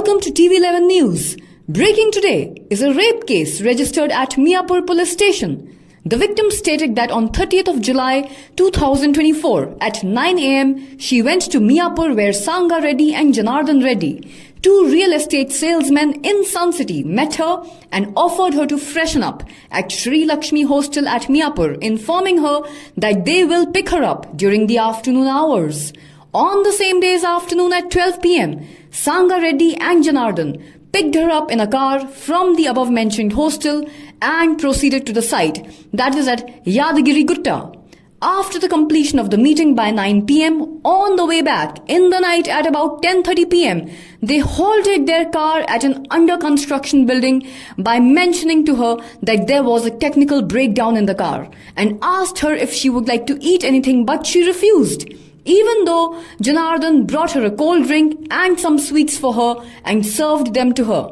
Welcome to TV11 News. Breaking today is a rape case registered at Miapur police station. The victim stated that on 30th of July 2024 at 9 am, she went to Miapur where Sanga Reddy and Janardhan Reddy, two real estate salesmen in Sun City, met her and offered her to freshen up at Sri Lakshmi Hostel at Miapur, informing her that they will pick her up during the afternoon hours. On the same day's afternoon at 12 pm, Sanga Reddy and Janardhan picked her up in a car from the above-mentioned hostel and proceeded to the site, that is at Yadagiri Gutta. After the completion of the meeting by 9 pm, on the way back in the night at about 10:30 pm, they halted their car at an under-construction building by mentioning to her that there was a technical breakdown in the car and asked her if she would like to eat anything, but she refused. Even though Janardhan brought her a cold drink and some sweets for her and served them to her.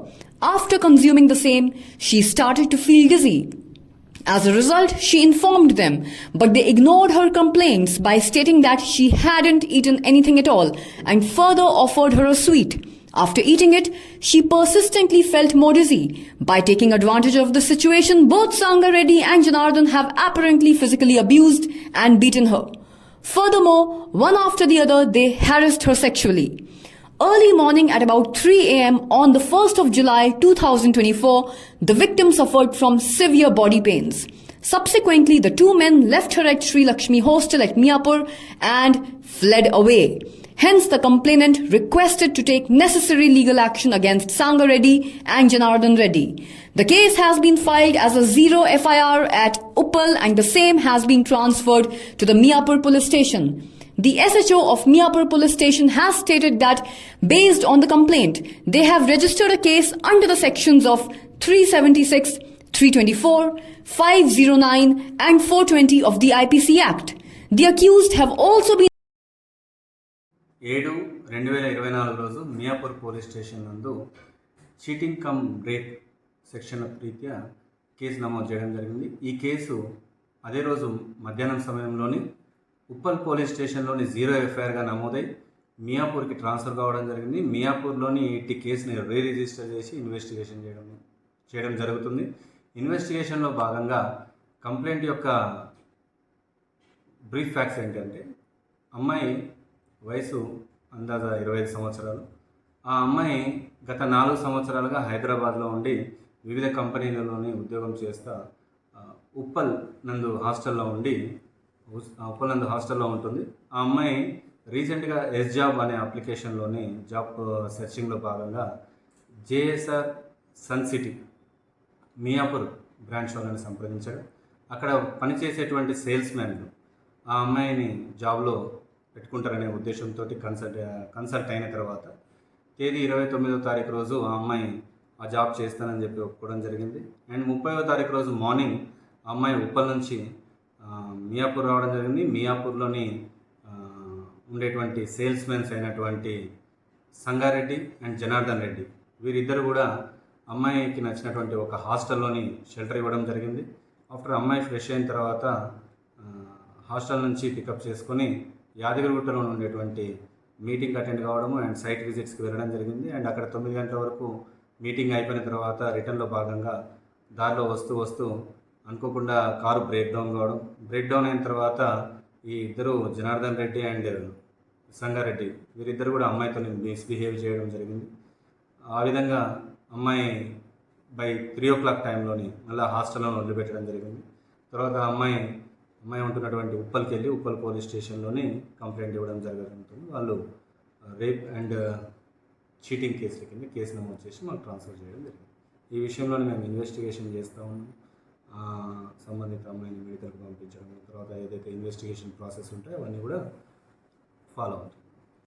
After consuming the same, she started to feel dizzy. As a result, she informed them, but they ignored her complaints by stating that she hadn't eaten anything at all and further offered her a sweet. After eating it, she persistently felt more dizzy. By taking advantage of the situation, both Sanga Reddy and Janardhan have apparently physically abused and beaten her. Furthermore, one after the other, they harassed her sexually. Early morning at about 3 am on the 1st of July 2024, the victim suffered from severe body pains. Subsequently, the two men left her at Sri Lakshmi Hostel at Miapur and fled away. Hence, the complainant requested to take necessary legal action against Sanga Reddy and Janardhan Reddy. The case has been filed as a 0 FIR at Uppal and the same has been transferred to the Miapur police station. The SHO of Miapur police station has stated that based on the complaint, they have registered a case under the sections of 376, 324, 509 and 420 of the IPC Act. The accused have also been 7/2024 రోజు Miyapur police station నందు cheating come rape section రీత్యా case నమోదు చేయడం జరిగింది. ఈ case అదే రోజు మధ్యాహ్నం సమయంలోని ఉప్పల్ పోలీస్ స్టేషన్లోని 0 FIRగా నమోదై మియాపూర్కి ట్రాన్స్ఫర్ కావడం జరిగింది. మియాపూర్లోని ఈ కేసుని రిజిస్టర్ చేసి ఇన్వెస్టిగేషన్ చేయడం జరుగుతుంది. ఇన్వెస్టిగేషన్లో భాగంగా కంప్లైంట్ యొక్క బ్రీఫ్ ఫ్యాక్ట్స్ ఏంటంటే, అమ్మాయి వయసు అందాజ 25 సంవత్సరాలు. ఆ అమ్మాయి గత 4 సంవత్సరాలుగా హైదరాబాద్లో ఉండి వివిధ కంపెనీలలోని ఉద్యోగం చేస్తూ ఉప్పల్ నందు హాస్టల్లో ఉంటుంది. ఆ అమ్మాయి రీసెంట్గా జాబ్ అనే అప్లికేషన్లోని జాబ్ సెర్చింగ్లో భాగంగా JSR Sun City Miyapur branch వాళ్ళని సంప్రదించాడు. అక్కడ పనిచేసేటువంటి సేల్స్ మ్యాన్లు ఆ అమ్మాయిని జాబ్లో పెట్టుకుంటారనే ఉద్దేశంతో కన్సల్ట్ అయిన తర్వాత తేదీ 29వ తారీఖు రోజు ఆ అమ్మాయి ఆ జాబ్ చేస్తానని చెప్పి ఒప్పుకోవడం జరిగింది. అండ్ 30వ తారీఖు రోజు మార్నింగ్ ఆ అమ్మాయి ఉప్పల్ నుంచి మియాపూర్ రావడం జరిగింది. మియాపూర్లోని ఉండేటువంటి సేల్స్ మెన్స్ అయినటువంటి సంగారెడ్డి అండ్ జనార్దన్ రెడ్డి, వీరిద్దరు కూడా అమ్మాయికి నచ్చినటువంటి ఒక హాస్టల్లోని షెల్టర్ ఇవ్వడం జరిగింది. ఆఫ్టర్ అమ్మాయి ఫ్రెష్ అయిన తర్వాత హాస్టల్ నుంచి పికప్ చేసుకొని యాదగిరిగుట్టలో ఉండేటువంటి మీటింగ్ అటెండ్ కావడము అండ్ సైట్ విజిట్స్కి వెళ్ళడం జరిగింది. అండ్ అక్కడ 9 గంటల వరకు మీటింగ్ అయిపోయిన తర్వాత రిటర్న్లో భాగంగా దారిలో వస్తూ అనుకోకుండా కారు బ్రేక్ డౌన్ అయిన తర్వాత ఈ ఇద్దరు జనార్దన్ రెడ్డి అండ్ సంగారెడ్డి వీరిద్దరు కూడా అమ్మాయితో మిస్బిహేవ్ చేయడం జరిగింది. ఆ విధంగా అమ్మాయి బై 3 o'clock టైంలోని మళ్ళీ హాస్టల్లో వదిలిపెట్టడం జరిగింది. తర్వాత అమ్మాయి ఉంటున్నటువంటి ఉప్పల్కి వెళ్ళి ఉప్పల్ పోలీస్ స్టేషన్లోని కంప్లైంట్ ఇవ్వడం జరుగుతుంది. వాళ్ళు రేప్ అండ్ చీటింగ్ కేసుల కింద కేసు నమోదు చేసి మాకు ట్రాన్స్ఫర్ చేయడం జరిగింది. ఈ విషయంలో మేము ఇన్వెస్టిగేషన్ చేస్తూ ఉన్నాం. సంబంధిత అమ్మాయిని మెడికల్కి పంపించడం, తర్వాత ఏదైతే ఇన్వెస్టిగేషన్ ప్రాసెస్ ఉంటాయో అవన్నీ కూడా ఫాలో అవుతాం.